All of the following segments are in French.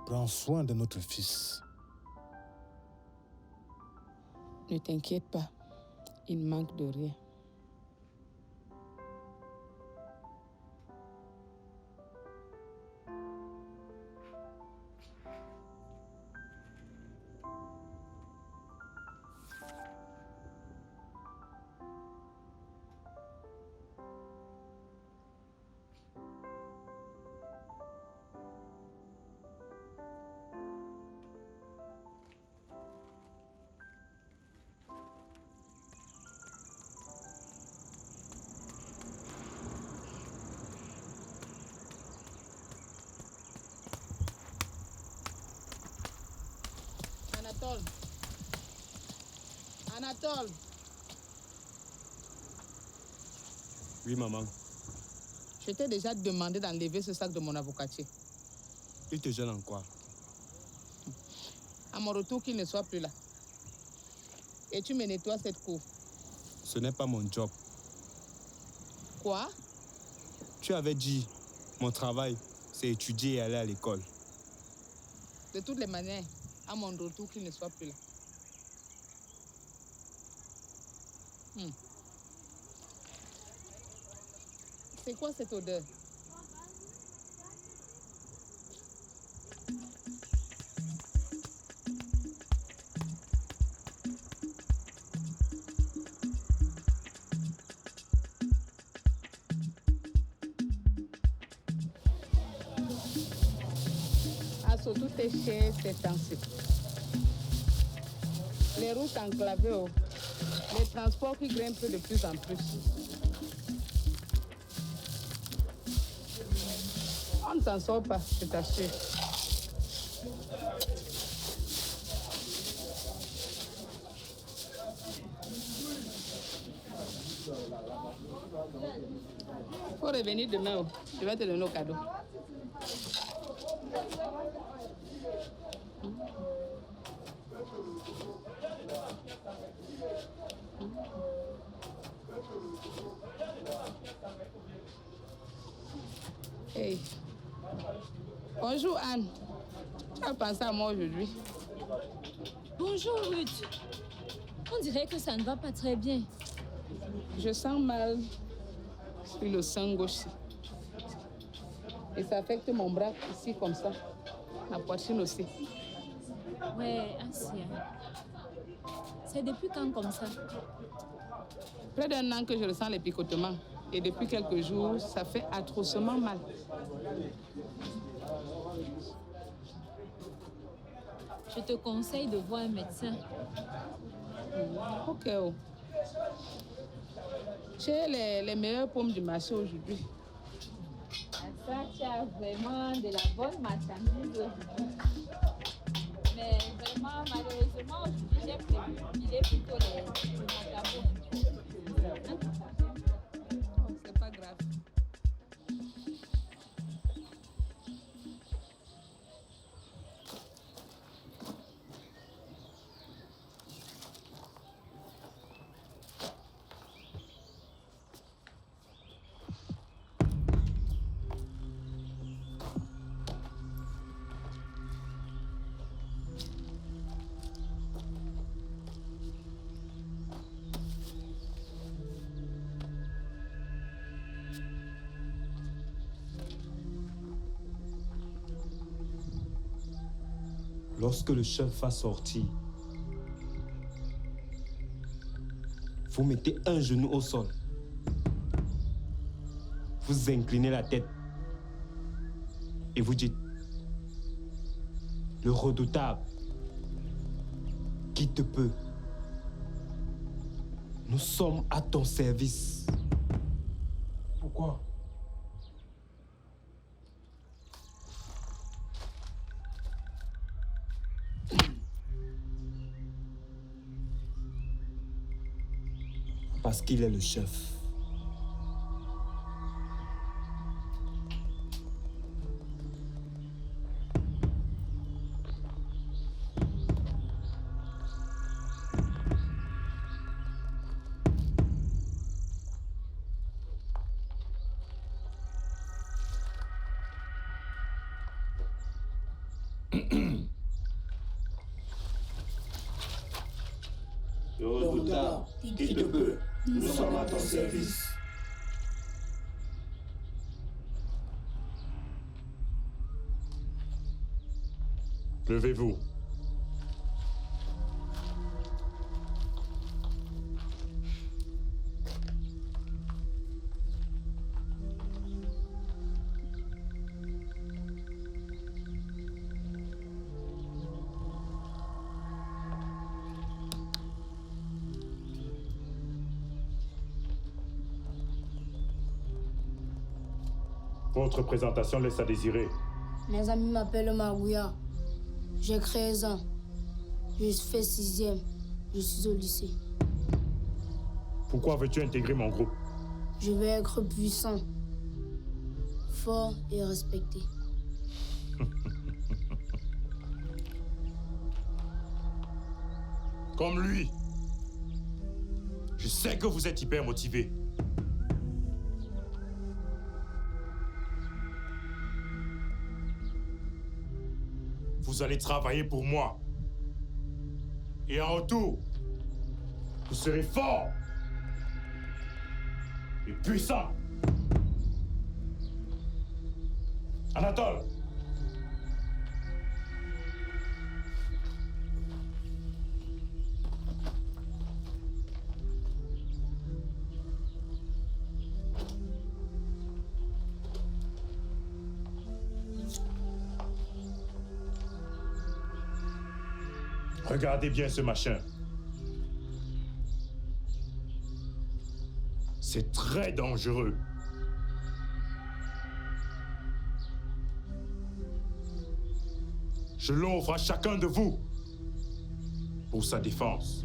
Prends soin de notre fils. Ne t'inquiète pas, il ne manque de rien. Anatole. Oui, maman. Je t'ai déjà demandé d'enlever ce sac de mon avocatier. Il te gêne en quoi? À mon retour, qu'il ne soit plus là. Et tu me nettoies cette cour. Ce n'est pas mon job. Quoi? Tu avais dit, mon travail, c'est étudier et aller à l'école. De toutes les manières, à mon retour, qu'il ne soit plus là. C'est quoi cette odeur? Surtout tes chaises, ces temps-ci. Les routes enclavées, les transports qui grimpent de plus en plus. On ne s'en sort pas, je t'assure. Faut revenir demain, je vais te donner nos cadeaux. Hey. Bonjour Anne. Tu as pensé à moi aujourd'hui? Bonjour Ruth. On dirait que ça ne va pas très bien. Je sens mal sur le sein gauche. Et ça affecte mon bras ici comme ça. La poitrine aussi. Ouais, Asia. C'est depuis quand comme ça? Près d'un an que je ressens les picotements. Et depuis quelques jours, ça fait atrocement mal. Je te conseille de voir un médecin. Ok. J'ai les meilleures pommes du marché aujourd'hui. Ça, tu as vraiment de la bonne marchandise aujourd'hui. Mais vraiment, malheureusement, aujourd'hui, j'ai prévu plutôt les macarons. C'est pas grave. Lorsque le chef va sortir, vous mettez un genou au sol. Vous inclinez la tête et vous dites: le redoutable, qui te peut? Nous sommes à ton service. Pourquoi? Parce qu'il est le chef. Le redoutable, qui te peut, nous sommes à ton service. Levez-vous. Votre présentation laisse à désirer. Mes amis m'appellent Marouya. J'ai 13 ans. Je fais 6e. Je suis au lycée. Pourquoi veux-tu intégrer mon groupe? Je veux être puissant, fort et respecté. Comme lui. Je sais que vous êtes hyper motivé. Vous allez travailler pour moi. Et en retour, vous serez fort et puissant. Anatole. Regardez bien ce machin. C'est très dangereux. Je l'offre à chacun de vous pour sa défense.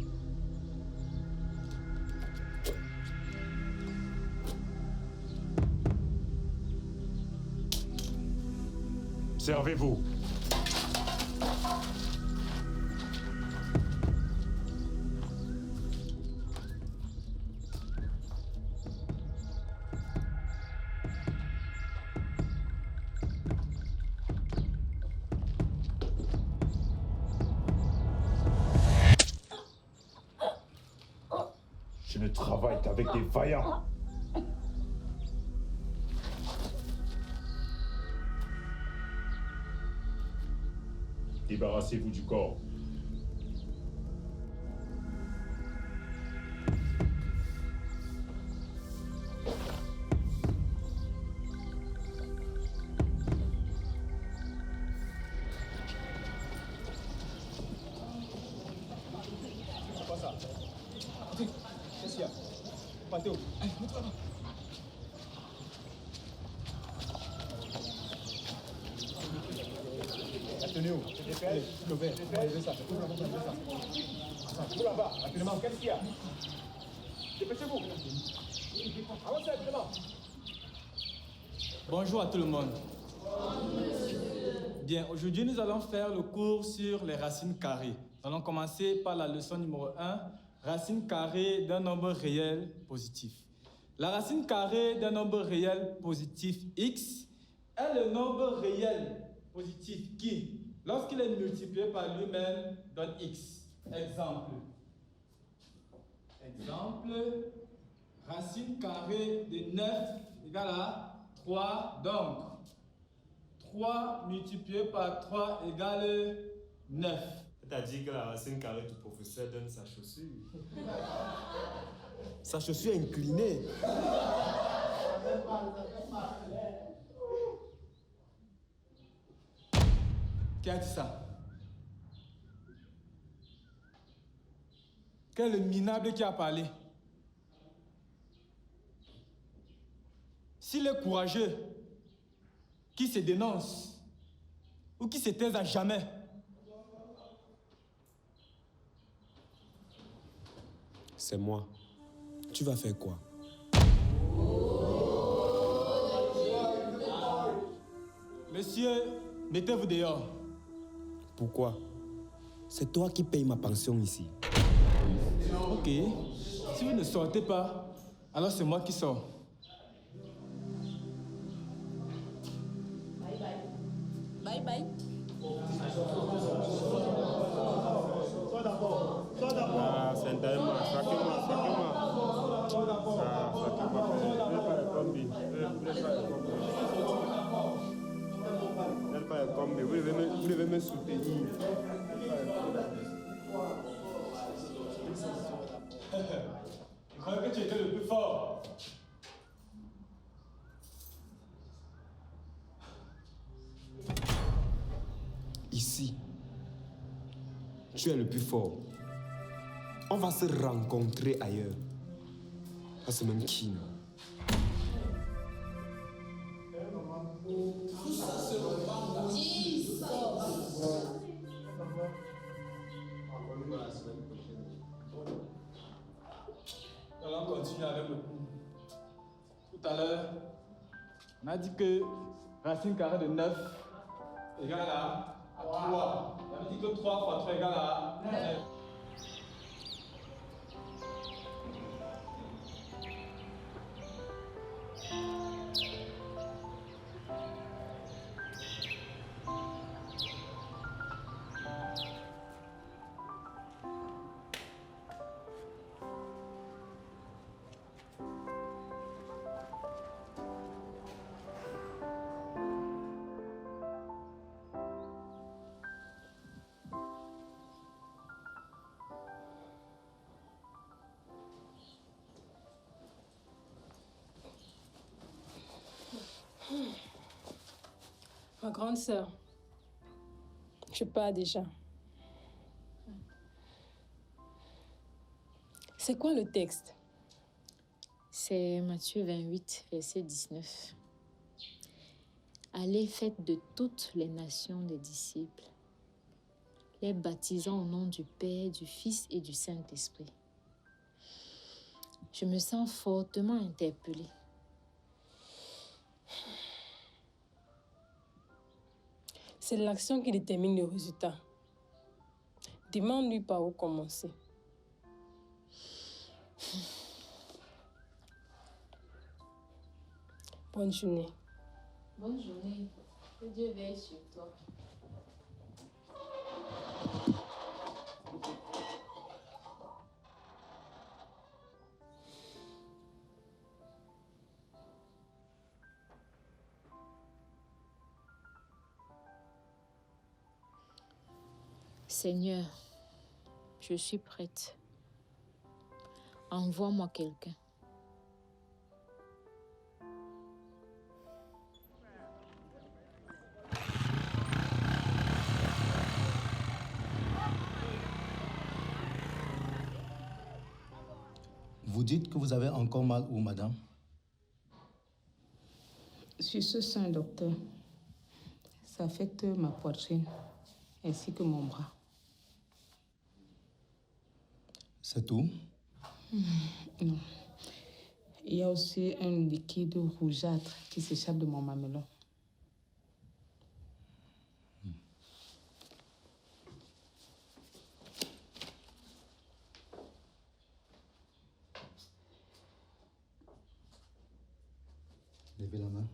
Servez-vous. Je ne travaille qu'avec des vaillants. Débarrassez-vous du corps. Bonjour à tout le monde. Bien, aujourd'hui nous allons faire le cours sur les racines carrées. Nous allons commencer par la leçon numéro 1, racine carrée d'un nombre réel positif. La racine carrée d'un nombre réel positif x est le nombre réel positif qui, lorsqu'il est multiplié par lui-même, donne x. Exemple, racine carrée de 9 égale à 3, donc 3 multiplié par 3 égale 9. T'as dit que la racine carrée du professeur donne sa chaussure. Sa chaussure est inclinée. Qui a dit ça? Quel est le minable qui a parlé? S'il est courageux, qui se dénonce ou qui se taise à jamais. C'est moi. Tu vas faire quoi? Monsieur, mettez-vous dehors. Pourquoi? C'est toi qui payes ma pension ici. Ok. Si vous ne sortez pas, alors c'est moi qui sors. Bye bye. Ah, sentalement, saquez-moi. Ah, saquez-moi. Vous devez me soutenir. Je croyais que tu étais le plus fort. Ici, tu es le plus fort. On va se rencontrer ailleurs. La semaine qui non. Allons continuer avec le cours. Tout à l'heure, on a dit que racine carrée de 9 égale à 3. On a dit que 3 fois 3 égale à 9. Ma grande sœur, je pars déjà. C'est quoi le texte? C'est Matthieu 28, verset 19. Allez, faites de toutes les nations des disciples, les baptisant au nom du Père, du Fils et du Saint-Esprit. Je me sens fortement interpellée. C'est l'action qui détermine le résultat. Demande-lui par où commencer. Bonne journée. Bonne journée. Que Dieu veille sur toi. Seigneur, je suis prête. Envoie-moi quelqu'un. Vous dites que vous avez encore mal où, madame? Sur ce sein, docteur, ça affecte ma poitrine ainsi que mon bras. C'est tout? Non. Il y a aussi un liquide rougeâtre qui s'échappe de mon mamelon. Levez la main.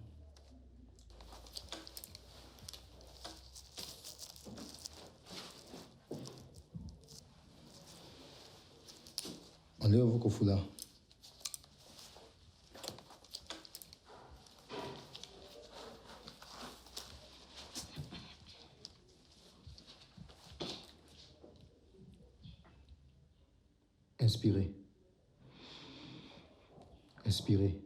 Enlevez vos kofoulas. Inspirez. Inspirez.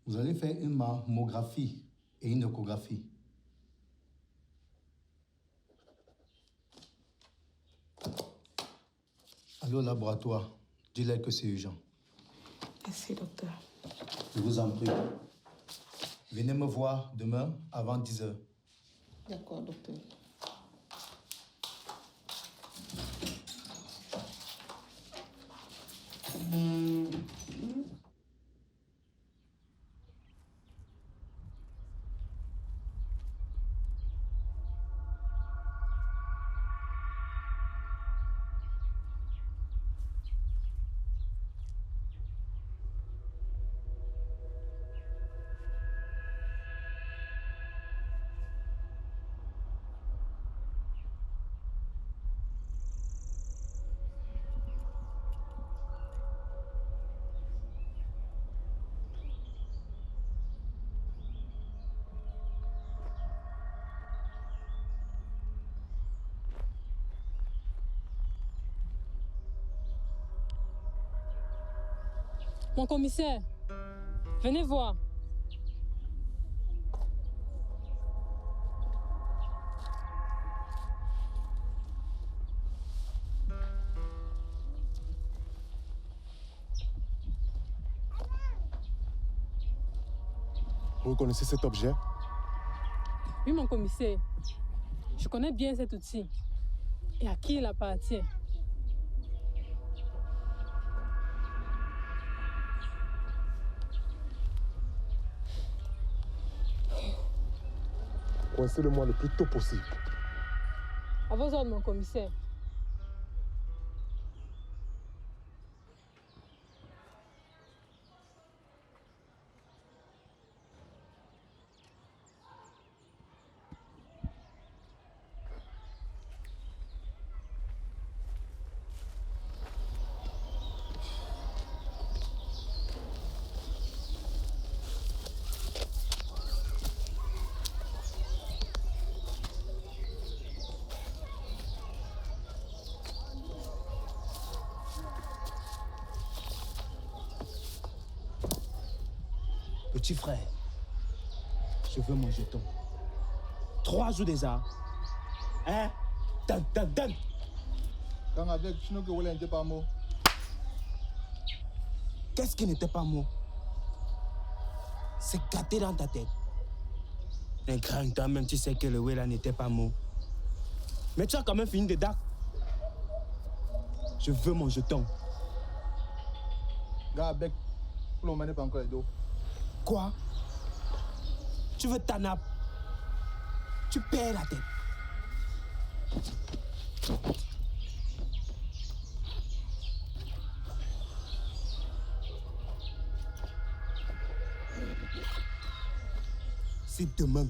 Vous allez faire une mammographie et une échographie. Allez au laboratoire. Dis-leur que c'est urgent. Merci, docteur. Je vous en prie. Venez me voir demain avant 10 heures. D'accord, docteur. Mon commissaire, venez voir. Vous reconnaissez cet objet? Oui, mon commissaire. Je connais bien cet outil. Et à qui il appartient? Coincez-le-moi le plus tôt possible. À vos ordres, mon commissaire. Petit frère, je veux mon jeton. 3 jours déjà. Hein? Donne. Quand avec Chino que vous n'était pas mot. Qu'est-ce qui n'était pas mot? C'est gâté dans ta tête. Un grand temps, même tu sais que le Wela n'était pas mot. Mais tu as quand même fini de dac. Je veux mon jeton. Gars avec, pour le pas encore les dos. Quoi? Tu veux ta nappe? Tu perds la tête. Si demain,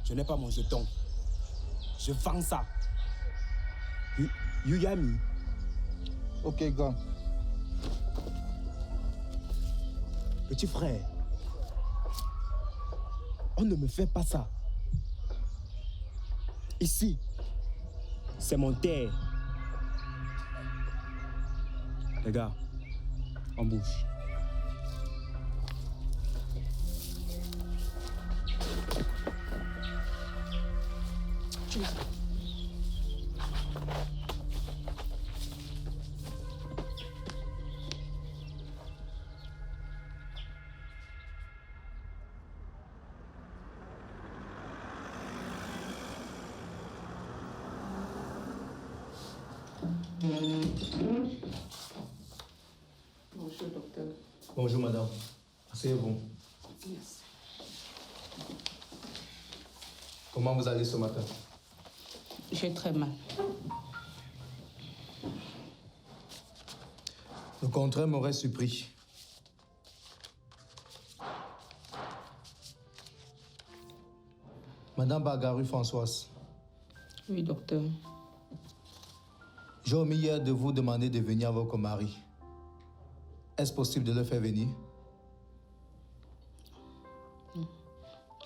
je n'ai pas mon jeton, je vends ça. Yuyami. Ok, gars. Petit frère, on ne me fait pas ça. Ici, c'est mon terre. Les gars, on bouge. Bonjour, docteur. Bonjour, madame. Asseyez-vous. Merci. Comment vous allez ce matin? J'ai très mal. Le contraire m'aurait surpris. Madame Bagaru Françoise. Oui, docteur. J'ai omis hier de vous demander de venir à votre mari. Est-ce possible de le faire venir? Non.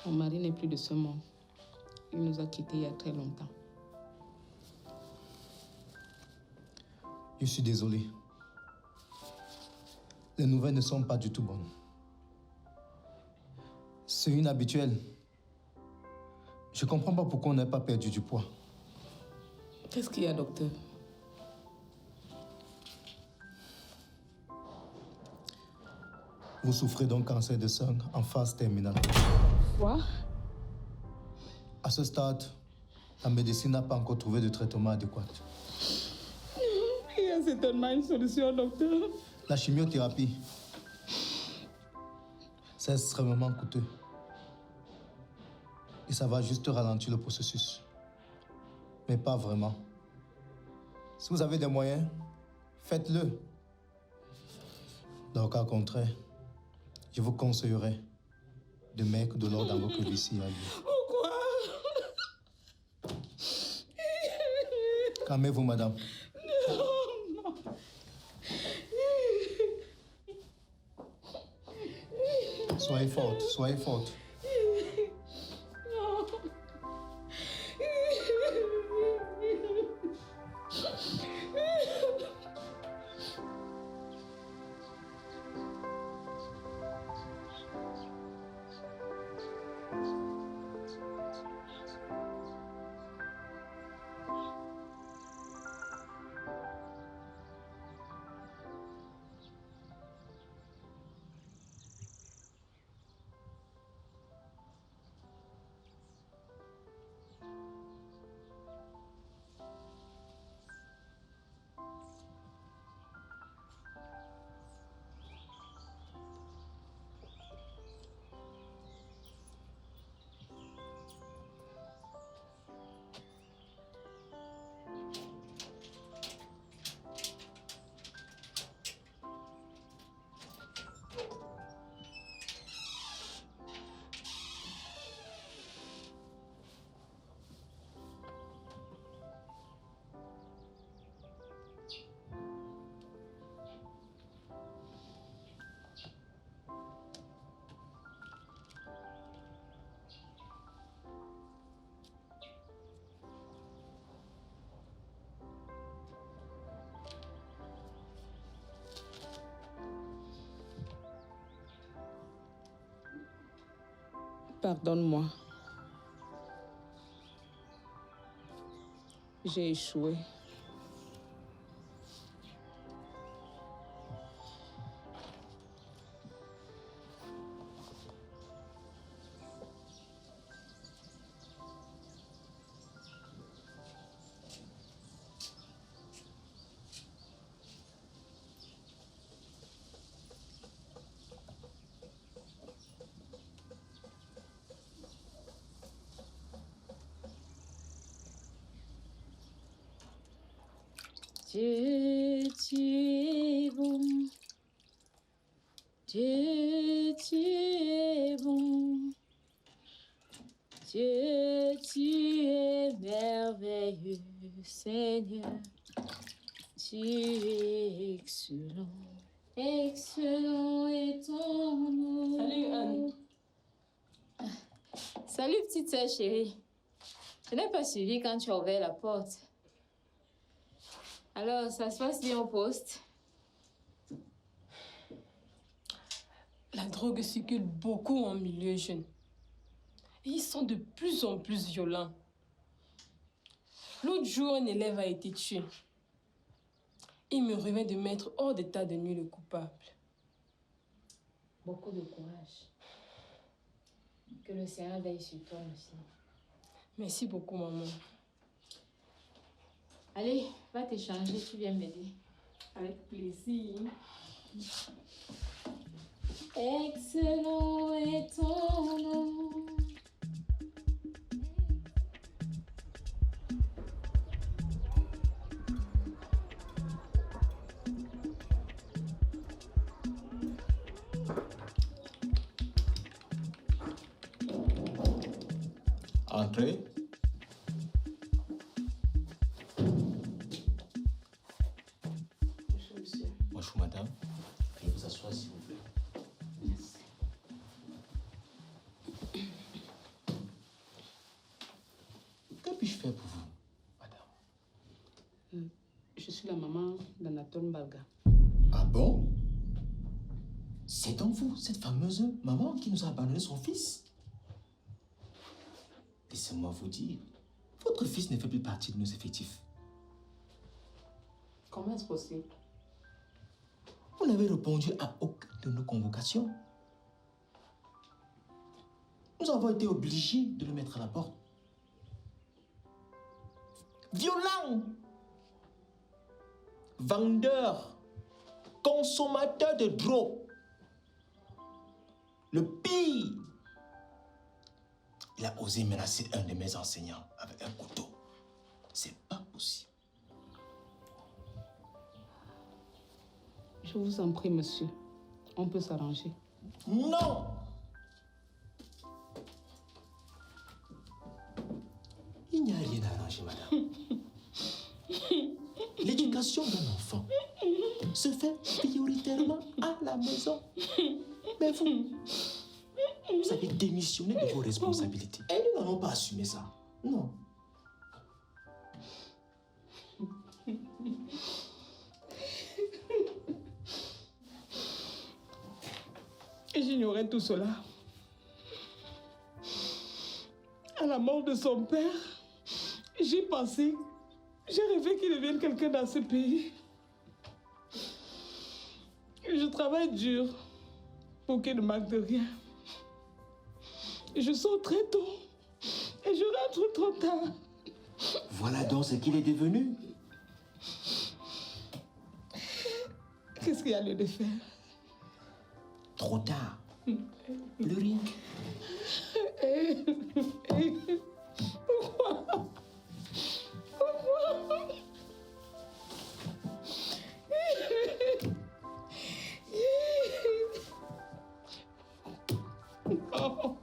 Mon mari n'est plus de ce monde. Il nous a quittés il y a très longtemps. Je suis désolé. Les nouvelles ne sont pas du tout bonnes. C'est inhabituel. Je ne comprends pas pourquoi on n'a pas perdu du poids. Qu'est-ce qu'il y a, docteur? Vous souffrez d'un cancer de sein en phase terminale. Quoi? À ce stade, la médecine n'a pas encore trouvé de traitement adéquat. Il y a certainement une solution, docteur. La chimiothérapie, c'est extrêmement coûteux. Et ça va juste ralentir le processus. Mais pas vraiment. Si vous avez des moyens, faites-le. Dans le cas contraire, je vous conseillerais de mettre de l'ordre dans votre vie ailleurs. Pourquoi? Calmez-vous, madame. Non. Soyez forte, soyez forte. Non. Pardonne-moi. J'ai échoué. Dieu, tu es bon. Dieu, tu es bon. Dieu, tu es merveilleux, Seigneur. Tu es excellent. Excellent est ton nom. Salut, Anne. Salut, petite sœur chérie. Je n'ai pas suivi quand tu as ouvert la porte. Alors, ça se passe bien au poste? La drogue circule beaucoup en milieu jeune. Et ils sont de plus en plus violents. L'autre jour, un élève a été tué. Il me revient de mettre hors d'état de nuire le coupable. Beaucoup de courage. Que le Seigneur veille sur toi aussi. Merci beaucoup, maman. Allez, va t'échanger, tu viens m'aider. Avec plaisir. Excellent est ton nom. Entrez. Bonjour, monsieur. Bonjour, madame. Veuillez vous asseoir, s'il vous plaît. Merci. Que puis-je faire pour vous, madame? Je suis la maman d'Anatole Mbalga. Ah bon? C'est donc vous, cette fameuse maman qui nous a abandonné son fils? Laissez-moi vous dire, votre fils ne fait plus partie de nos effectifs. Comment est-ce possible? Vous n'avez répondu à aucune de nos convocations. Nous avons été obligés de le mettre à la porte. Violent, vendeur, consommateur de drogue. Le pire, il a osé menacer un de mes enseignants avec un couteau. C'est pas possible. Je vous en prie, monsieur. On peut s'arranger. Non! Il n'y a rien à arranger, madame. L'éducation d'un enfant se fait prioritairement à la maison. Mais vous avez démissionné de vos responsabilités. Et nous n'allons pas assumer ça. Non. Et j'ignorais tout cela. À la mort de son père, j'ai pensé, j'ai rêvé qu'il devienne quelqu'un dans ce pays. Je travaille dur pour qu'il ne manque de rien. Je sors très tôt et je rentre trop tard. Voilà donc ce qu'il est devenu. Qu'est-ce qu'il y a lieu de faire? Trop tard. Plus rien. Pourquoi? Pourquoi? Oh.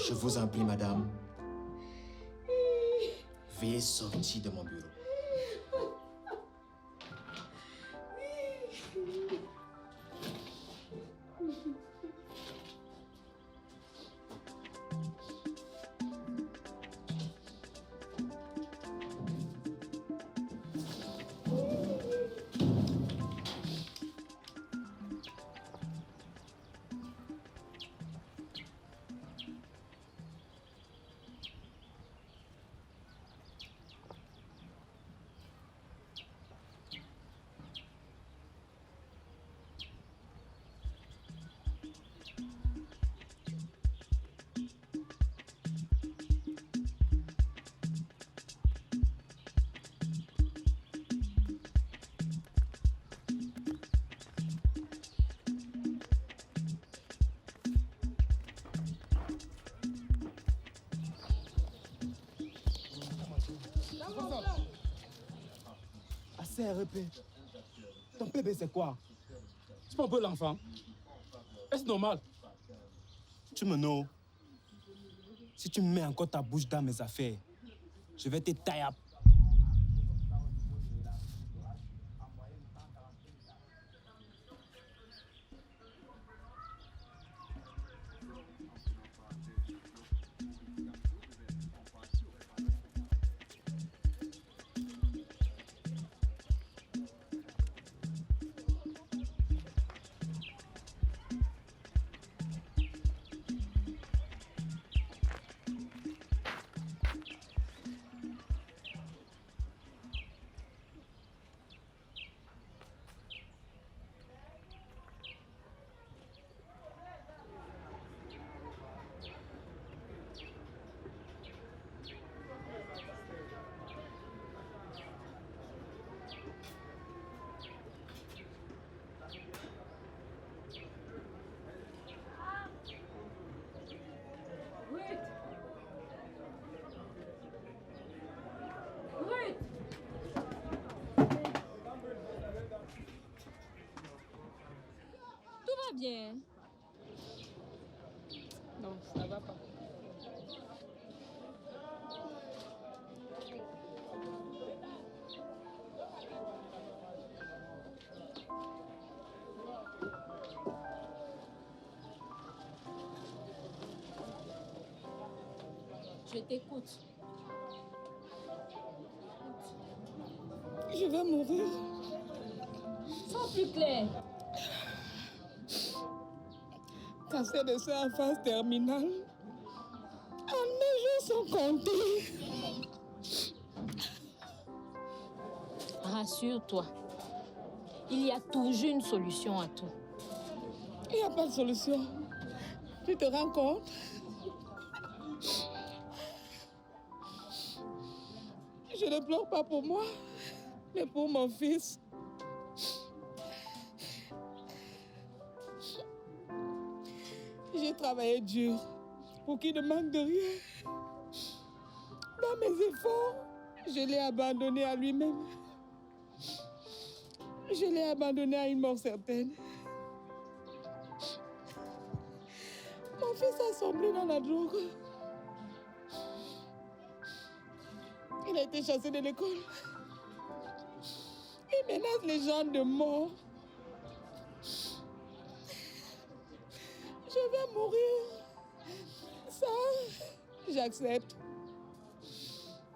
Je vous en prie, madame. Veuillez sortir de mon bureau. CRP. Ton bébé, c'est quoi? C'est pas un peu l'enfant? Est-ce normal? Tu me noies. Si tu mets encore ta bouche dans mes affaires, je vais te tailler. Bien. Non, ça va pas. Je t'écoute. Je vais mourir. Sois plus clair. Cancer de sein en phase terminale. Mes jours sont comptés. Rassure-toi. Il y a toujours une solution à tout. Il n'y a pas de solution. Tu te rends compte? Je ne pleure pas pour moi, mais pour mon fils. J'ai travaillé dur pour qu'il ne manque de rien. Dans mes efforts, je l'ai abandonné à lui-même. Je l'ai abandonné à une mort certaine. Mon fils a sombré dans la drogue. Il a été chassé de l'école. Il menace les gens de mort. Je vais mourir. Ça, j'accepte.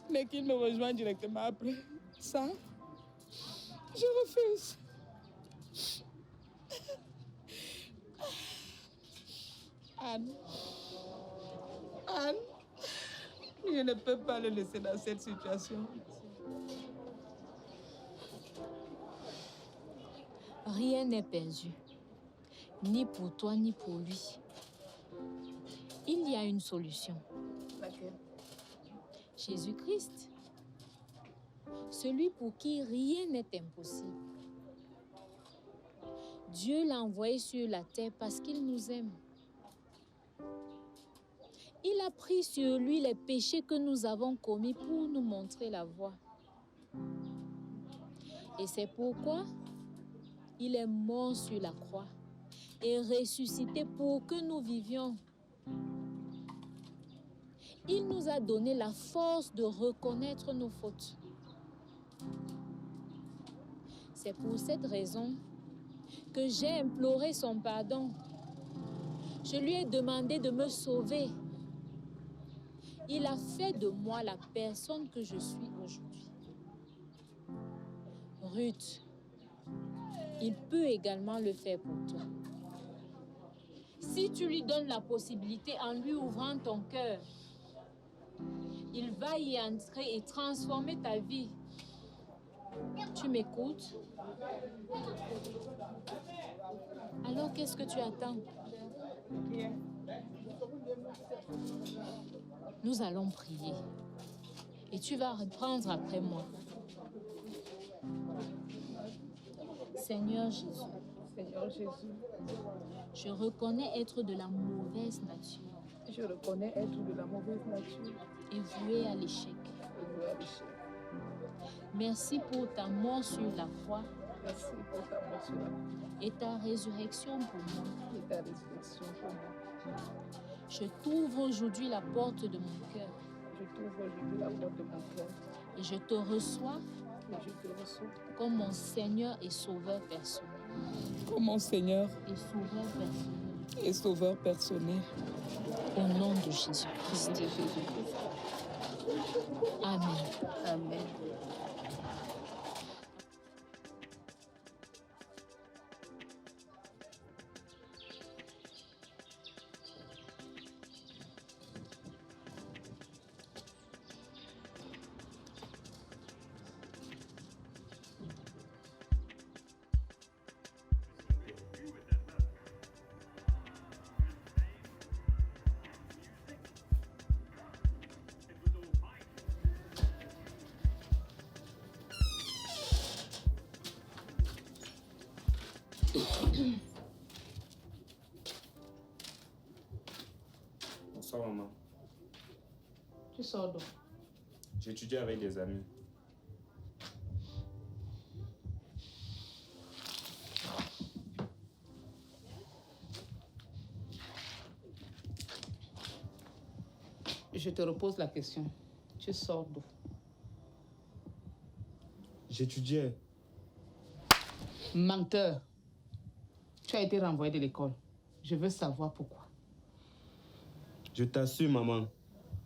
Mais qu'il me rejoigne directement après. Ça, je refuse. Anne, je ne peux pas le laisser dans cette situation. Rien n'est perdu. Ni pour toi, ni pour lui. Il y a une solution. Laquelle? Jésus-Christ. Celui pour qui rien n'est impossible. Dieu l'a envoyé sur la terre parce qu'il nous aime. Il a pris sur lui les péchés que nous avons commis pour nous montrer la voie. Et c'est pourquoi il est mort sur la croix et ressuscité pour que nous vivions. Il nous a donné la force de reconnaître nos fautes. C'est pour cette raison que j'ai imploré son pardon. Je lui ai demandé de me sauver. Il a fait de moi la personne que je suis aujourd'hui. Ruth, il peut également le faire pour toi. Si tu lui donnes la possibilité en lui ouvrant ton cœur, il va y entrer et transformer ta vie. Tu m'écoutes? Alors qu'est-ce que tu attends? Nous allons prier et tu vas reprendre après moi. Seigneur Jésus, je reconnais être de la mauvaise nature. Je reconnais être de la mauvaise nature. Et voué à l'échec. Merci pour ta mort sur la croix. Merci pour ta mort sur la croix. Et ta résurrection pour moi. Et ta résurrection pour moi. Je t'ouvre aujourd'hui la porte de mon cœur. Je t'ouvre aujourd'hui la porte de mon cœur. Et je te reçois. Et je te reçois. Comme mon Seigneur et Sauveur personnel. Comme mon Seigneur. Et Sauveur personnel. Et Sauveur personnel. Au nom de Jésus-Christ. De Jésus-Christ. Amen. Amen. Bonsoir, maman. Tu sors d'où? J'étudie avec des amis. Je te repose la question. Tu sors d'où? J'étudiais. Menteur. Tu as été renvoyé de l'école. Je veux savoir pourquoi. Je t'assure, maman,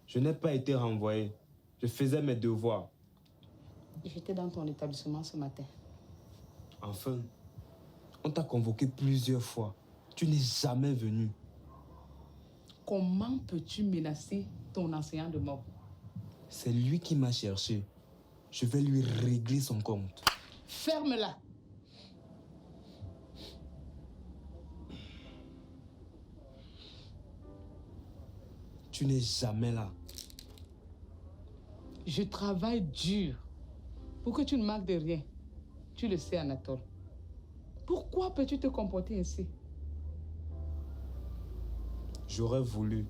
je n'ai pas été renvoyé. Je faisais mes devoirs. J'étais dans ton établissement ce matin. Enfin, on t'a convoqué plusieurs fois. Tu n'es jamais venu. Comment peux-tu menacer ton enseignant de mort? C'est lui qui m'a cherché. Je vais lui régler son compte. Ferme-la. Tu n'es jamais là. Je travaille dur pour que tu ne manques de rien. Tu le sais, Anatole. Pourquoi peux-tu te comporter ainsi? J'aurais voulu,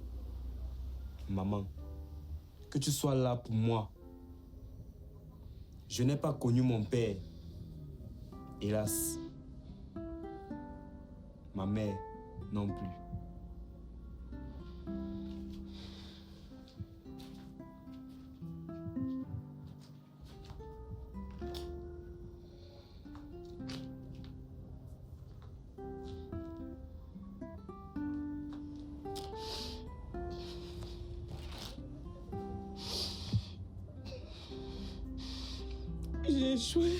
maman, que tu sois là pour moi. Je n'ai pas connu mon père. Hélas. Ma mère non plus. J'ai échoué.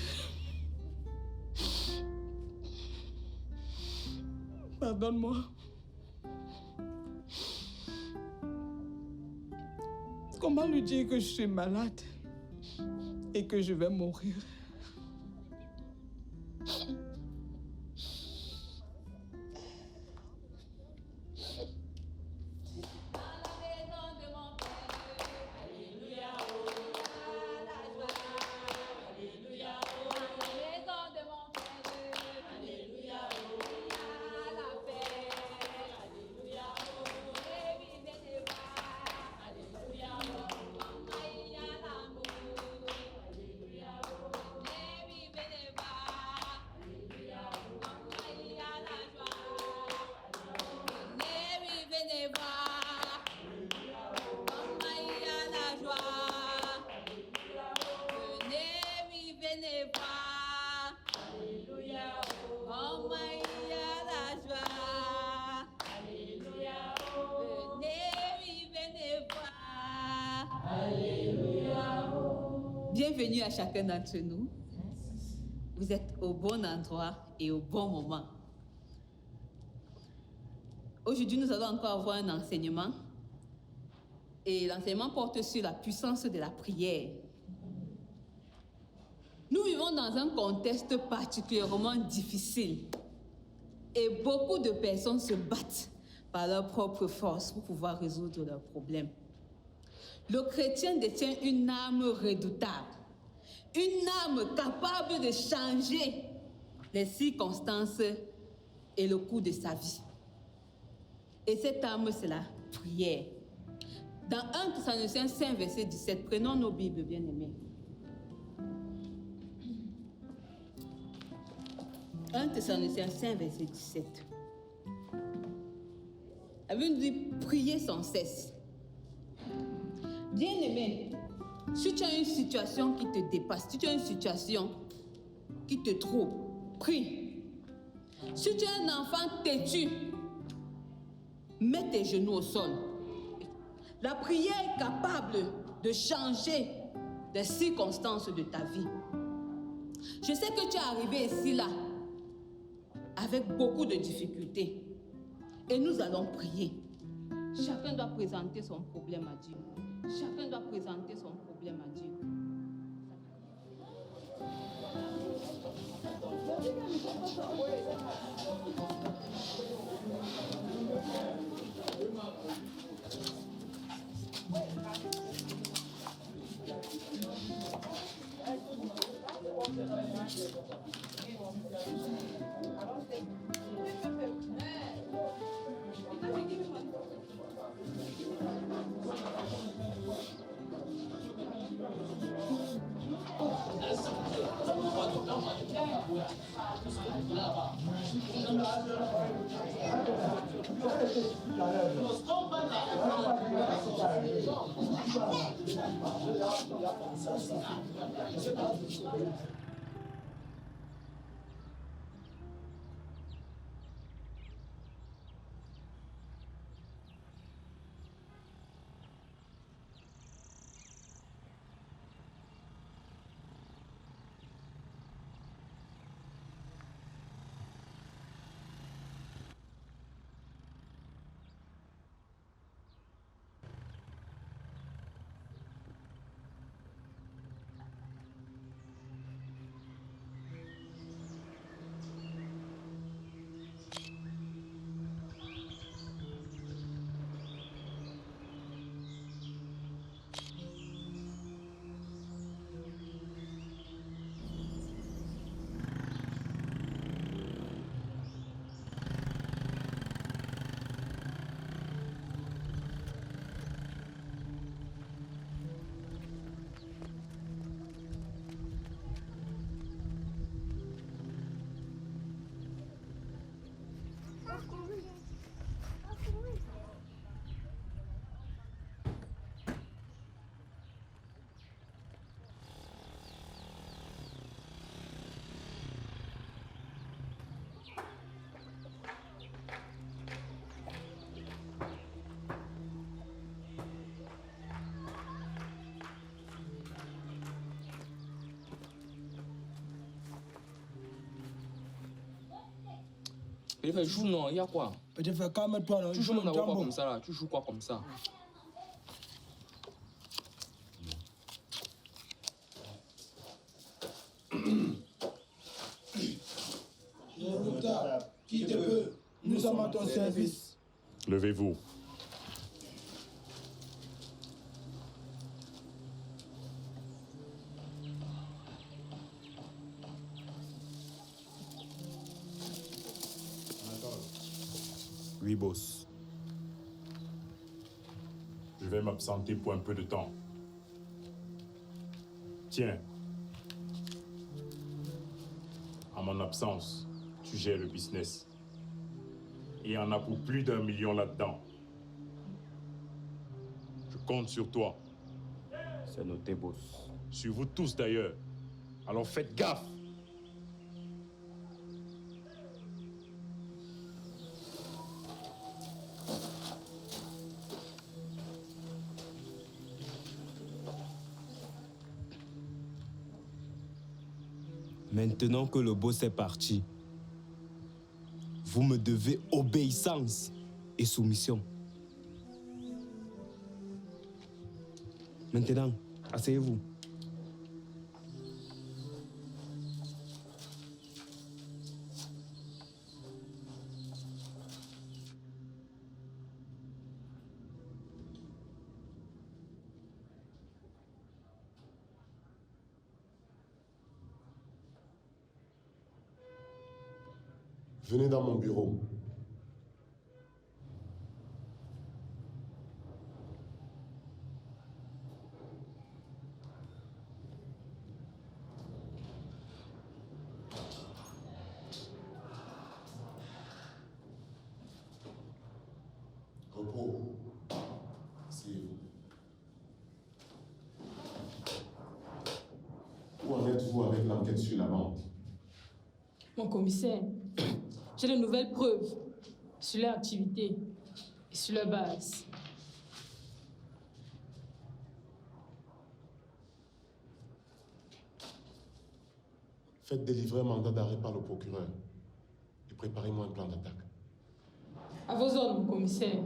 Pardonne-moi. Comment lui dire que je suis malade et que je vais mourir? Bienvenue à chacun d'entre nous. Vous êtes au bon endroit et au bon moment. Aujourd'hui, nous allons encore avoir un enseignement. Et l'enseignement porte sur la puissance de la prière. Nous vivons dans un contexte particulièrement difficile. Et beaucoup de personnes se battent par leur propre force pour pouvoir résoudre leurs problèmes. Le chrétien détient une âme redoutable, une âme capable de changer les circonstances et le cours de sa vie. Et cette âme, c'est la prière. Dans 1 Thessaloniciens 5, verset 17, prenons nos Bibles, bien-aimés. 1 Thessaloniciens 5, verset 17. Elle veut nous dire prier sans cesse. Bien-aimé, si tu as une situation qui te dépasse, si tu as une situation qui te trouble, prie. Si tu es un enfant têtu, mets tes genoux au sol. La prière est capable de changer les circonstances de ta vie. Je sais que tu es arrivé ici, là, avec beaucoup de difficultés. Et nous allons prier. Chacun doit présenter son problème à Dieu. Chacun doit présenter son problème à Dieu. Il fait jour non, il y a quoi? Petit frère, calme-toi, non. Tu joues quoi comme ça là? Tu joues quoi comme ça? Qui te peut? Nous sommes à ton service. Levez-vous. Oui, boss. Je vais m'absenter pour un peu de temps. Tiens. En mon absence, tu gères le business. Et il y en a pour plus d'1 million là-dedans. Je compte sur toi. C'est noté, boss. Sur vous tous d'ailleurs. Alors faites gaffe. Maintenant que le boss est parti, vous me devez obéissance et soumission. Maintenant, asseyez-vous. Venez dans mon bureau. faites-vous avec l'enquête sur la bande? Mon commissaire, j'ai de nouvelles preuves sur leur activité et sur leur base. Faites délivrer un mandat d'arrêt par le procureur et préparez-moi un plan d'attaque. À vos ordres, mon commissaire.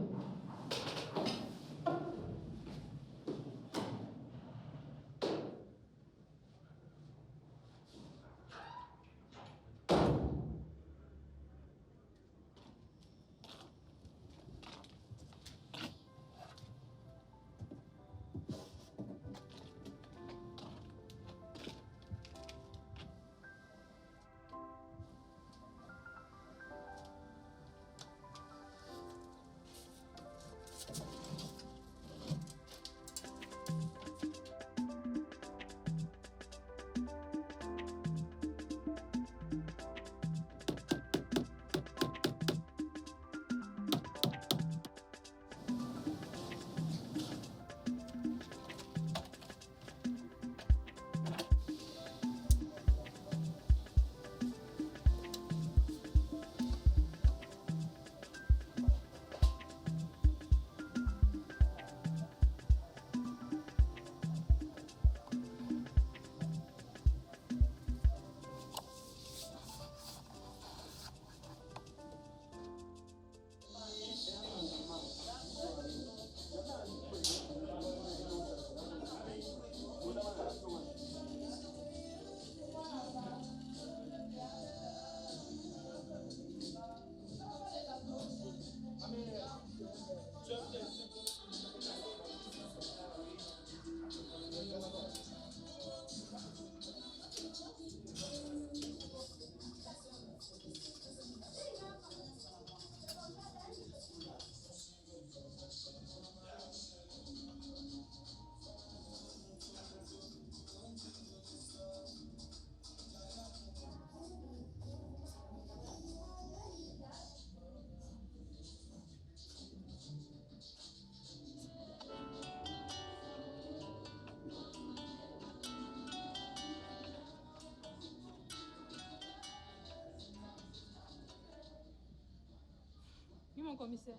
Oui, mon commissaire.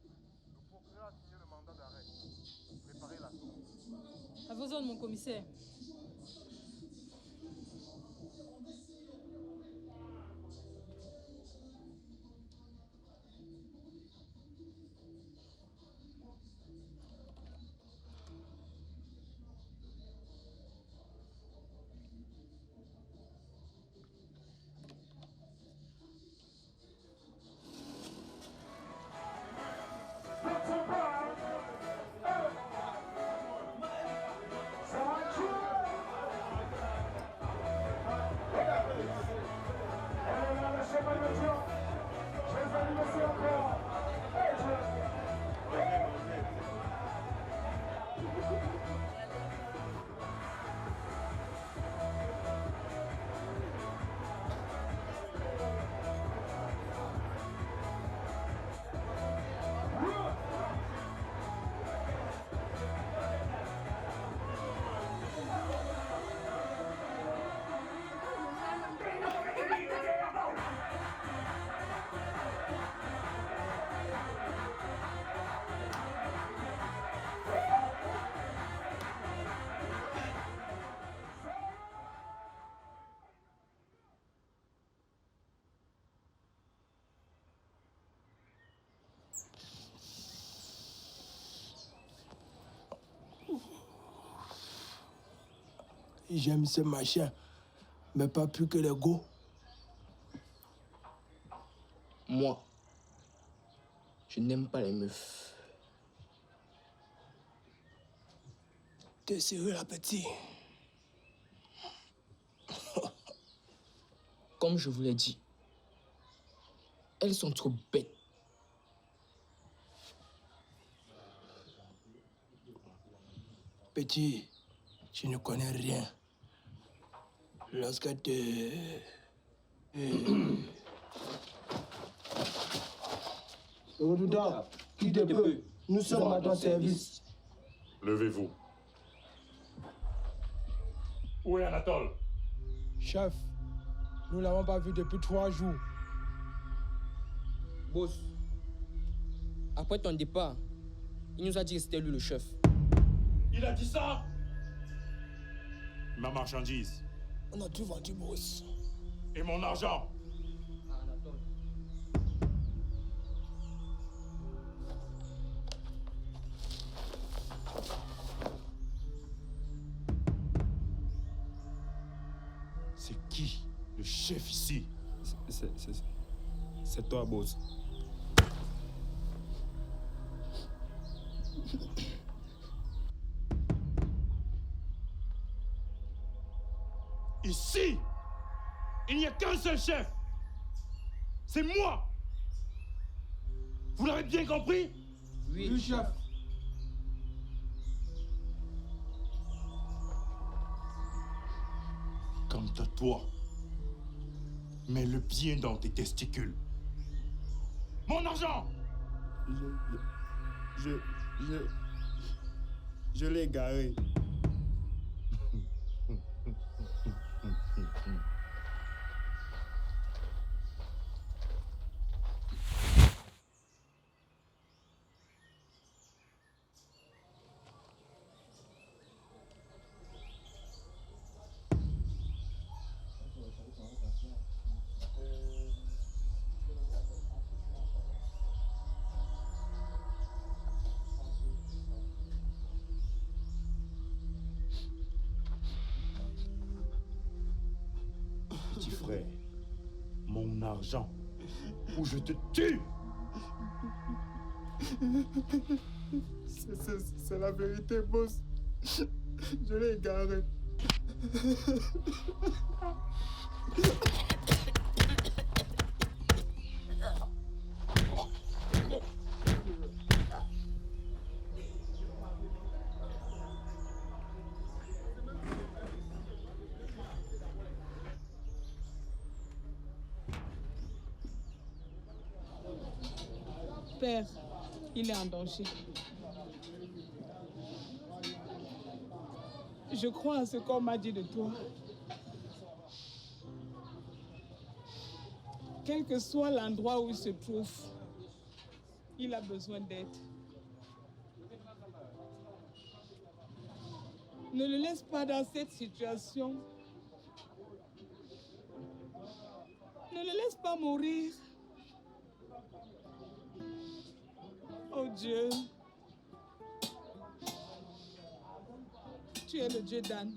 Le procureur a signé le mandat d'arrêt. Préparez la tour. À vos ordres, mon commissaire. J'aime ce machin, mais pas plus que les go. Moi, je n'aime pas les meufs. T'es sérieux, la petite? Comme je vous l'ai dit, elles sont trop bêtes. Petit, tu ne connais rien. Lorsque Redoutable, qui te peut? Nous sommes à ton service. Levez-vous. Où est Anatole? Chef, nous ne l'avons pas vu depuis 3 jours. Boss, après ton départ, il nous a dit que c'était lui le chef. Il a dit ça? Ma marchandise. On a tout vendu, boss. Et mon argent? C'est qui le chef ici? C'est toi, boss. Ici, il n'y a qu'un seul chef. C'est moi. Vous l'avez bien compris? Oui, chef. Quant à toi, mets-le bien dans tes testicules. Mon argent! Je l'ai garé. Petit frère, mon argent, ou je te tue! C'est la vérité, boss. Je l'ai garé. Père, il est en danger. Je crois à ce qu'on m'a dit de toi. Quel que soit l'endroit où il se trouve, il a besoin d'aide. Ne le laisse pas dans cette situation. Ne le laisse pas mourir. Oh Dieu, tu es le Dieu d'Anne.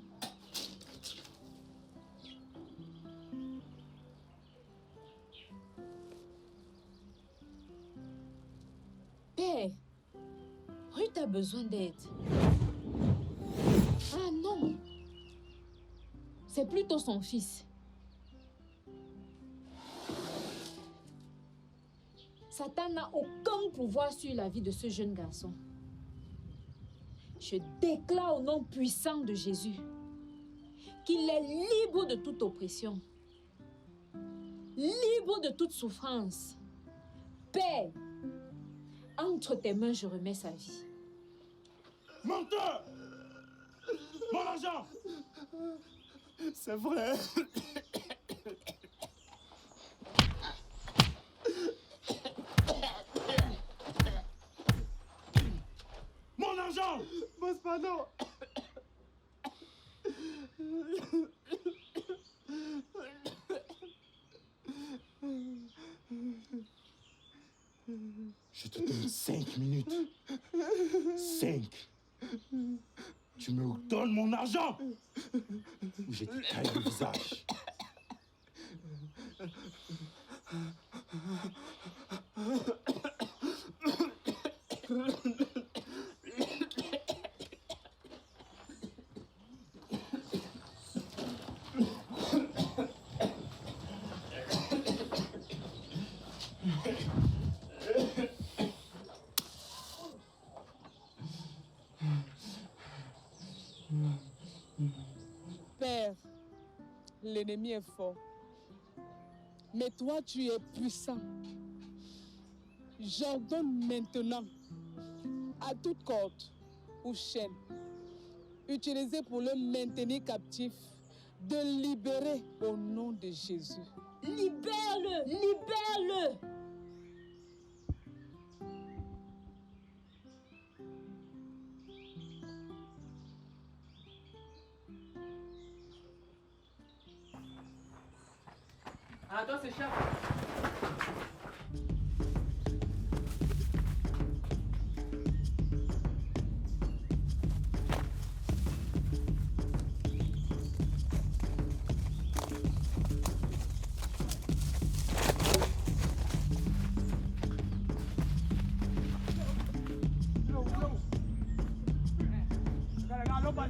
Père, Ruth a besoin d'aide. Ah non, c'est plutôt son fils. Satan n'a aucun pouvoir sur la vie de ce jeune garçon. Je déclare au nom puissant de Jésus qu'il est libre de toute oppression, libre de toute souffrance. Père, entre tes mains, je remets sa vie. Menteur! Mon argent! C'est vrai. Mon argent! Boss, pardon. Je te donne 5 minutes. 5. Tu me donnes mon argent ou je te taille le visage. Père, l'ennemi est fort, mais toi tu es puissant. J'ordonne maintenant à toute corde ou chaîne utilisée pour le maintenir captif de libérer au nom de Jésus. Libère-le! Libère-le! Attends, c'est cher.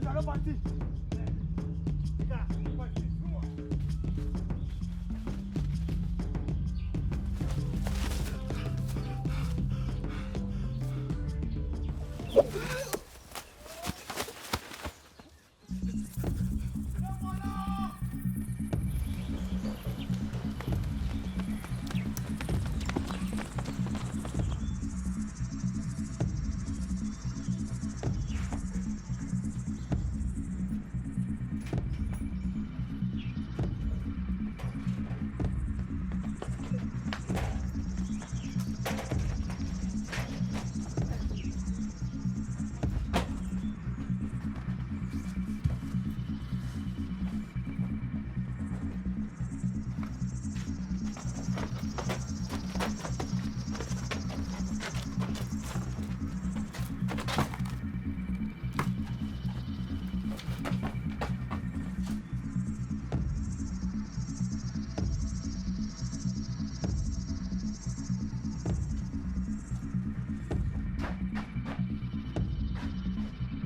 Allons partir.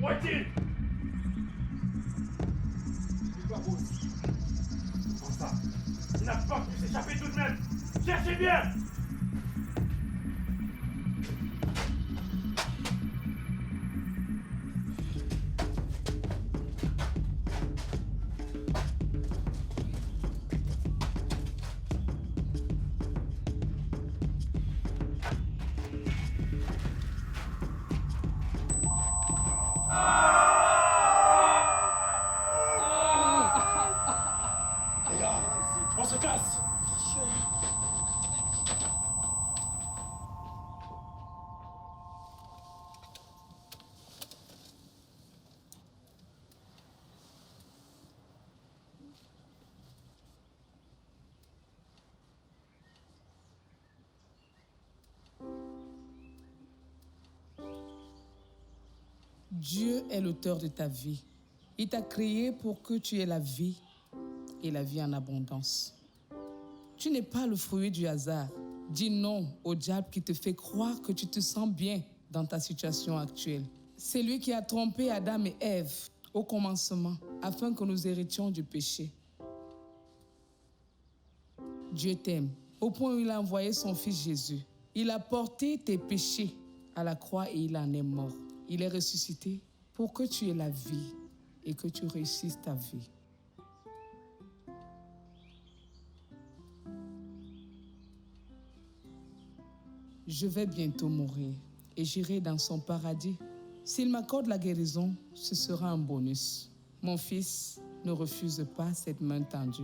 Où est-il? C'est quoi, boss? Comment ça? Il n'a pas pu s'échapper tout de même. Cherchez bien! On se casse. Dieu est l'auteur de ta vie. Il t'a créé pour que tu aies la vie et la vie en abondance. Tu n'es pas le fruit du hasard. Dis non au diable qui te fait croire que tu te sens bien dans ta situation actuelle. C'est lui qui a trompé Adam et Ève au commencement afin que nous héritions du péché. Dieu t'aime au point où il a envoyé son fils Jésus. Il a porté tes péchés à la croix et il en est mort. Il est ressuscité pour que tu aies la vie et que tu réussisses ta vie. Je vais bientôt mourir et j'irai dans son paradis. S'il m'accorde la guérison, ce sera un bonus. Mon fils, ne refuse pas cette main tendue.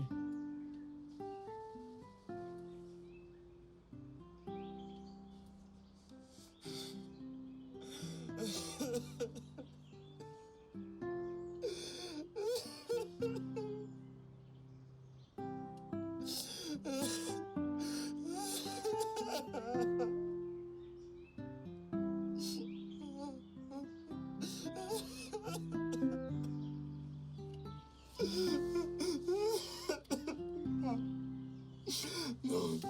Non.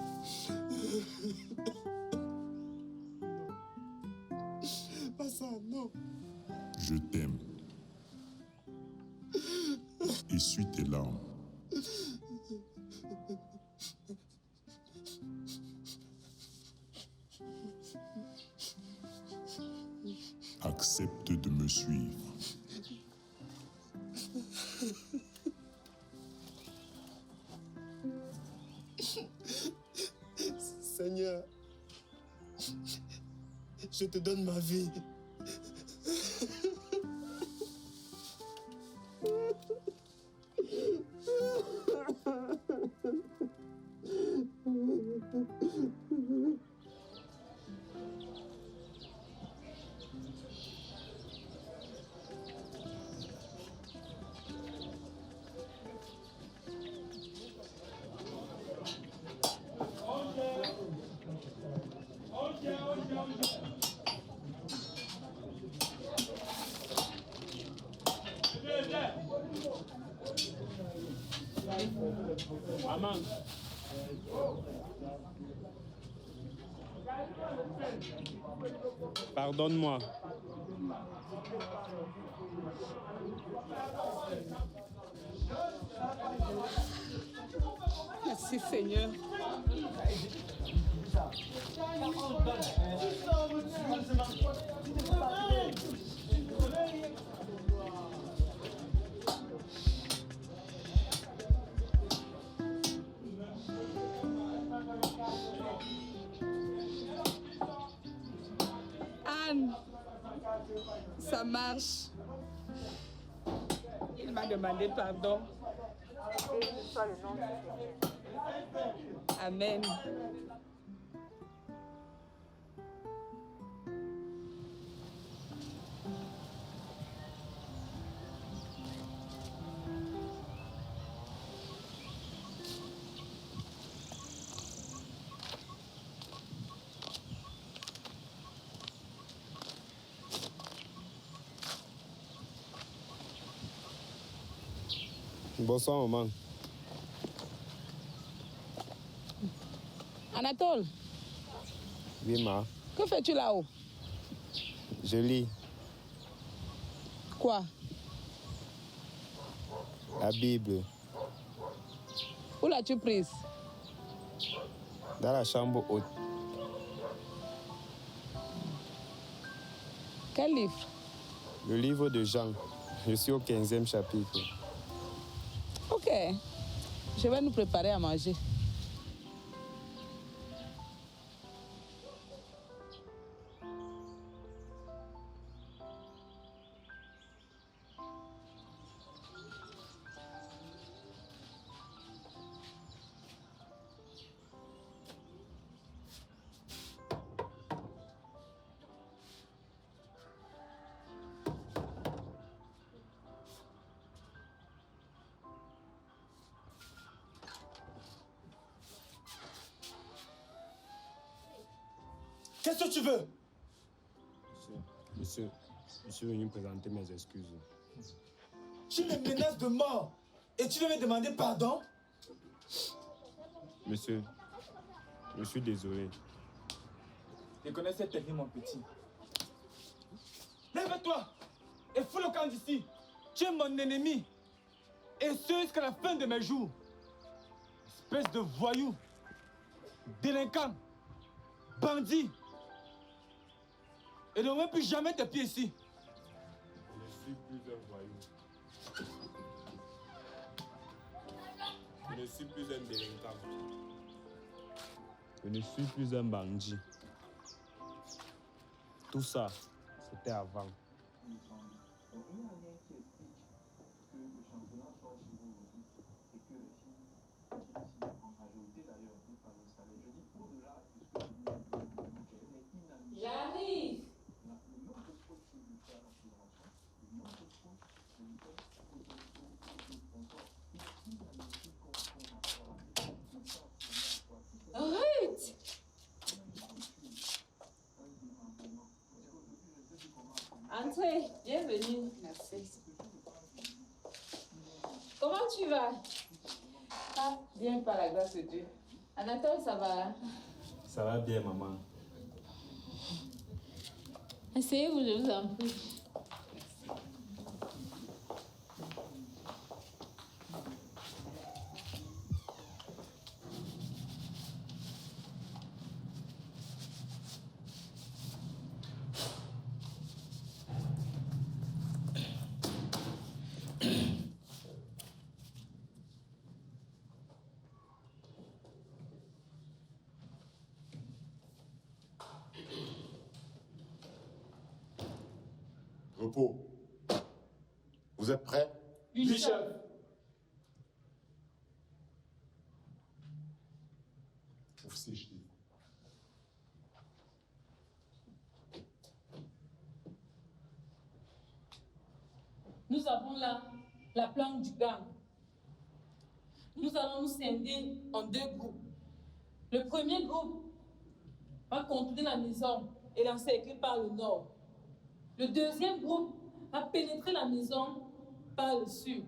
Pas ça, non. Je t'aime. Essuie tes larmes. Accepte de me suivre. Seigneur, je te donne ma vie. Maman. Pardonne-moi. Merci Seigneur. Anne, ça marche. Il m'a demandé pardon. Amen. Bonsoir, maman. Anatole, Oui, ma. que fais-tu là-haut? Je lis Quoi? la Bible Où l'as-tu prise? dans la chambre haute. Quel livre? Le livre de Jean. Je suis au 15e chapitre. Ok. Je vais nous préparer à manger. Qu'est-ce que tu veux? Monsieur, je suis venu présenter mes excuses. Tu me menaces de mort et tu veux me demander pardon? Monsieur, je suis désolé. Je connais cette technique, mon petit. Lève-toi et fous le camp d'ici. Tu es mon ennemi. Et ce jusqu'à la fin de mes jours. Espèce de voyou, délinquant, bandit. Et ne remets plus jamais tes pieds ici. Je ne suis plus un voyou. Je ne suis plus un délinquant. Je ne suis plus un bandit. Tout ça, c'était avant. J'arrive. Ruth! Entrez, bienvenue. Merci. Comment tu vas? Ah, bien par la grâce de Dieu. Anatole, ça va? Ça va bien, maman. Asseyez-vous, je vous en prie. Repos. Vous êtes prêts? Oui, chef. Officier Chili. Nous avons là la planque du gang. Nous allons nous scinder en deux groupes. Le premier groupe va contourner la maison et l'encercler par le nord. Le deuxième groupe va pénétrer la maison par le sud.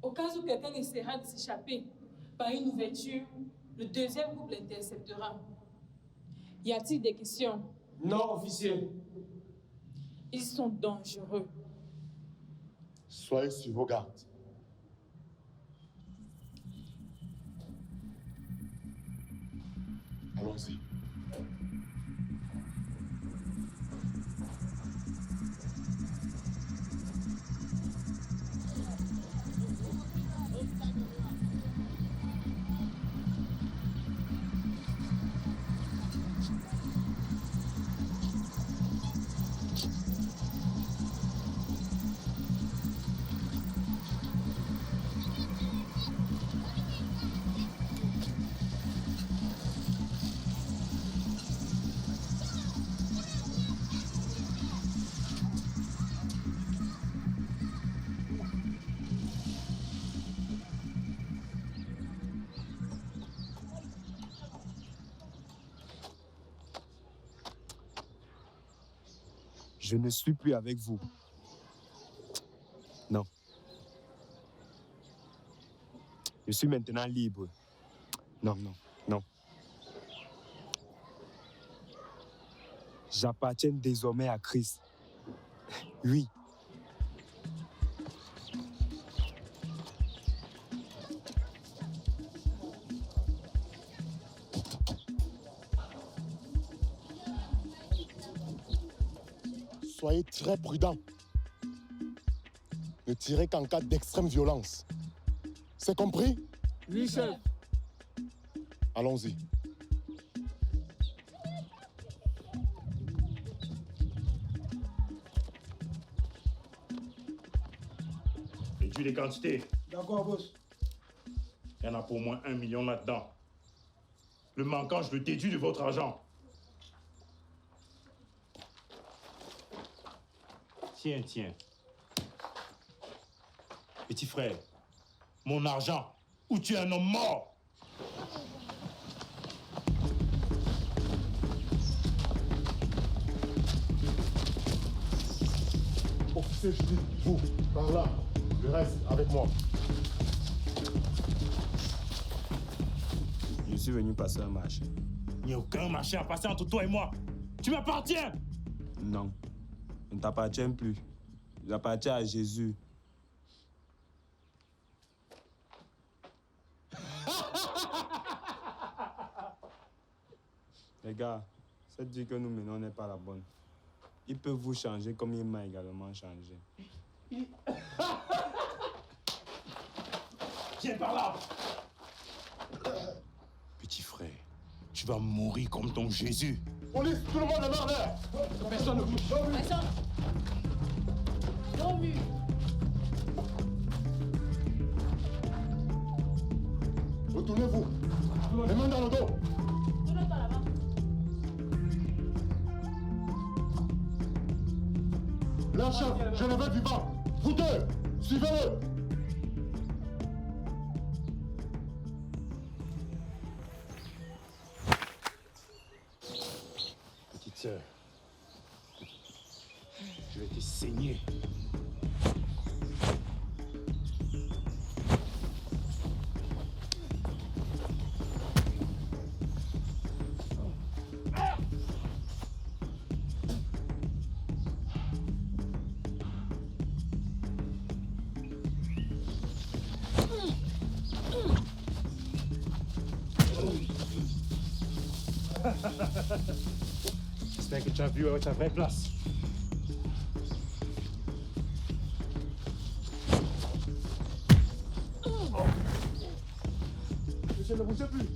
Au cas où quelqu'un essaiera de s'échapper par une ouverture, le deuxième groupe l'interceptera. Y a-t-il des questions? Non, officier. Ils sont dangereux. Soyez sur vos gardes. Allons-y. Je ne suis plus avec vous. Non. Je suis maintenant libre. Non, non, non. J'appartiens désormais à Christ. Oui. Soyez très prudents. Ne tirez qu'en cas d'extrême violence. C'est compris? Oui, chef. Allons-y. Réduis les quantités. D'accord, boss. Il y en a pour au moins 1 million là-dedans. Le manquant, je le déduis de votre argent. Tiens, tiens. Petit frère, mon argent, ou tu es un homme mort. Officier, je dis, vous, par là. Le reste, avec moi. Je suis venu passer un marché. Il n'y a aucun marché à passer entre toi et moi. Tu m'appartiens. Non, je ne t'appartiens plus. J'appartiens à Jésus. Les gars, cette vie que nous menons n'est pas la bonne. Il peut vous changer comme il m'a également changé. Viens par là. Petit frère, tu vas mourir comme ton Jésus. Police, tout le monde est mort là. Personne ne bouge. Personne. Non, mur. Retournez-vous. Les mains dans le dos. Tourne-toi là-bas. Là, chef, je le veux vivant. Vous deux, suivez-le. Petite sœur, je vais te saigner. J'espère que tu as vu ta vraie place. Monsieur, ne bougez plus.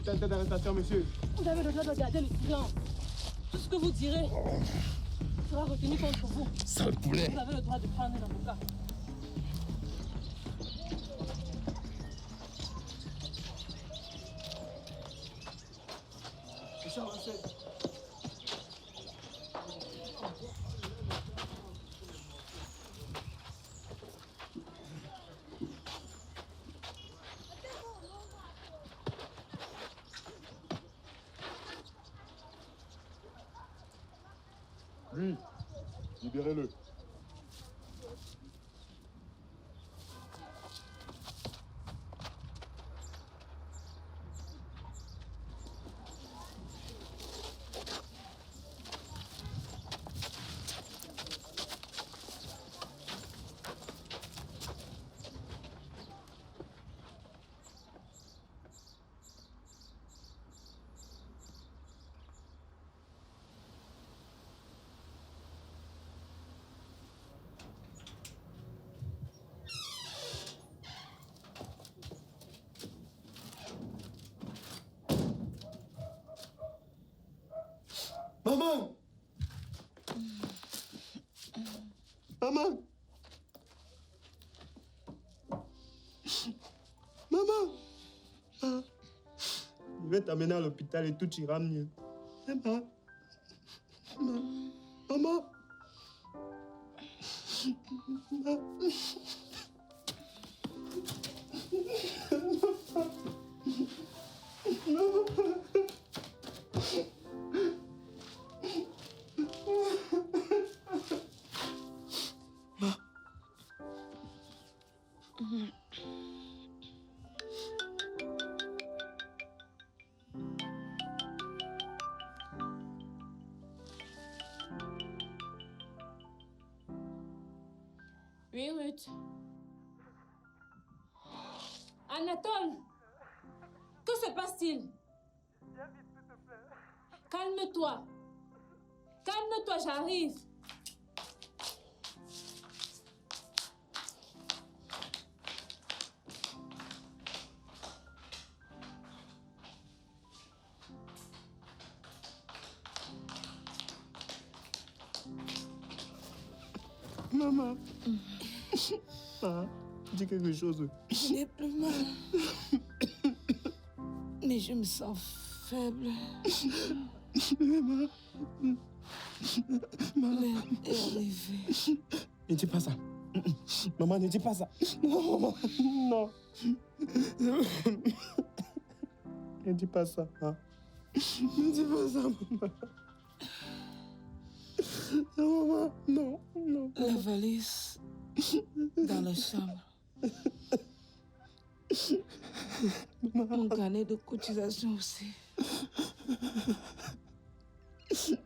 Tête d'arrestation, monsieur. Vous avez le droit de garder le silence. Tout ce que vous direz sera retenu contre vous. Sale poulet. Vous avez le droit de prendre un avocat. Monsieur, avancez. Lui, libérez-le. Maman! Maman! Maman! Ah. Je vais t'amener à l'hôpital et tout ira mieux. Maman! Maman! Oui, Ruth. Anatole, que se passe-t-il? Calme-toi. Calme-toi, j'arrive. Maman. Ah, dis quelque chose. Je n'ai plus mal. Mais je me sens faible. Maman. L'heure est arrivée. Ne dis pas ça. Maman, ne dis pas ça. Non, maman. Non. Ne dis pas ça. Hein. Ne dis pas ça, maman. Non, maman. Non, non. La valise dans la chambre. Mon carnet de cotisation aussi.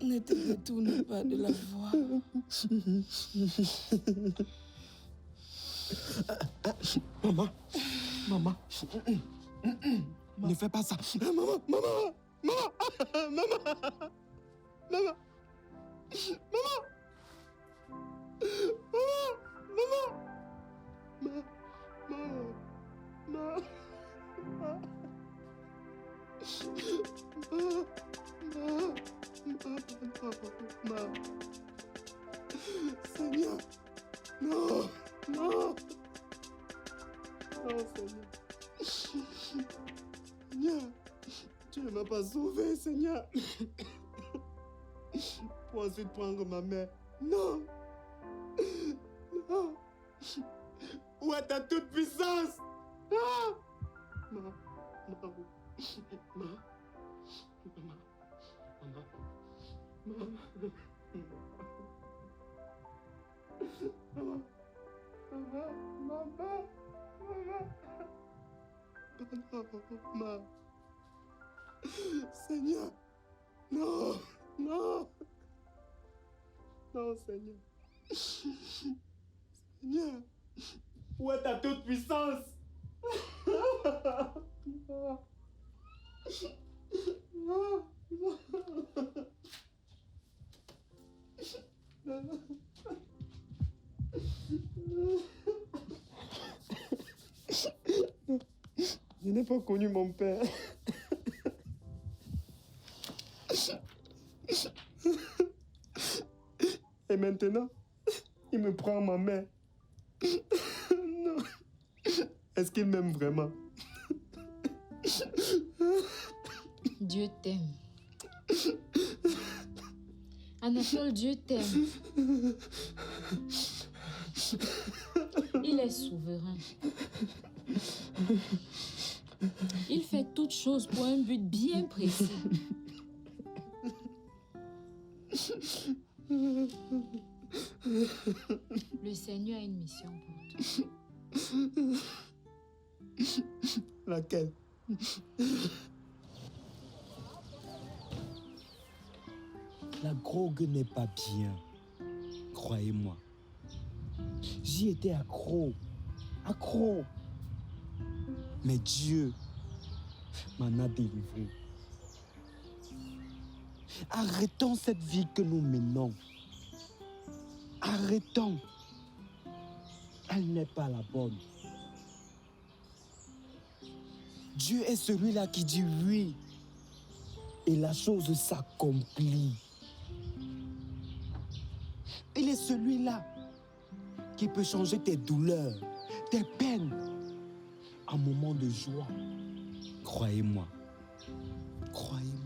Ne te détourne pas de la voie. Maman, maman, ne fais pas ça. Maman, maman, maman, maman, maman, maman, Seigneur, non, non, non, Seigneur. Seigneur, tu ne m'as pas sauvé, Seigneur. Pour ensuite prendre ma mère. Non, non. Où est ta toute puissance? Ah! Maman, maman, maman, maman, maman, maman, Seigneur, non, non, non, Seigneur, Seigneur, où est ta toute puissance? Non, non, non. Je n'ai pas connu mon père. Et maintenant, il me prend ma mère. Non. Est-ce qu'il m'aime vraiment? Dieu t'aime. Anatole, Dieu t'aime. Il est souverain. Il fait toutes choses pour un but bien précis. Le Seigneur a une mission pour toi. Laquelle? La drogue n'est pas bien, croyez-moi. J'y étais accro, accro. Mais Dieu m'en a délivré. Arrêtons cette vie que nous menons. Arrêtons. Elle n'est pas la bonne. Dieu est celui-là qui dit oui. Et la chose s'accomplit. Il est celui-là qui peut changer tes douleurs, tes peines en moments de joie. Croyez-moi. Croyez-moi.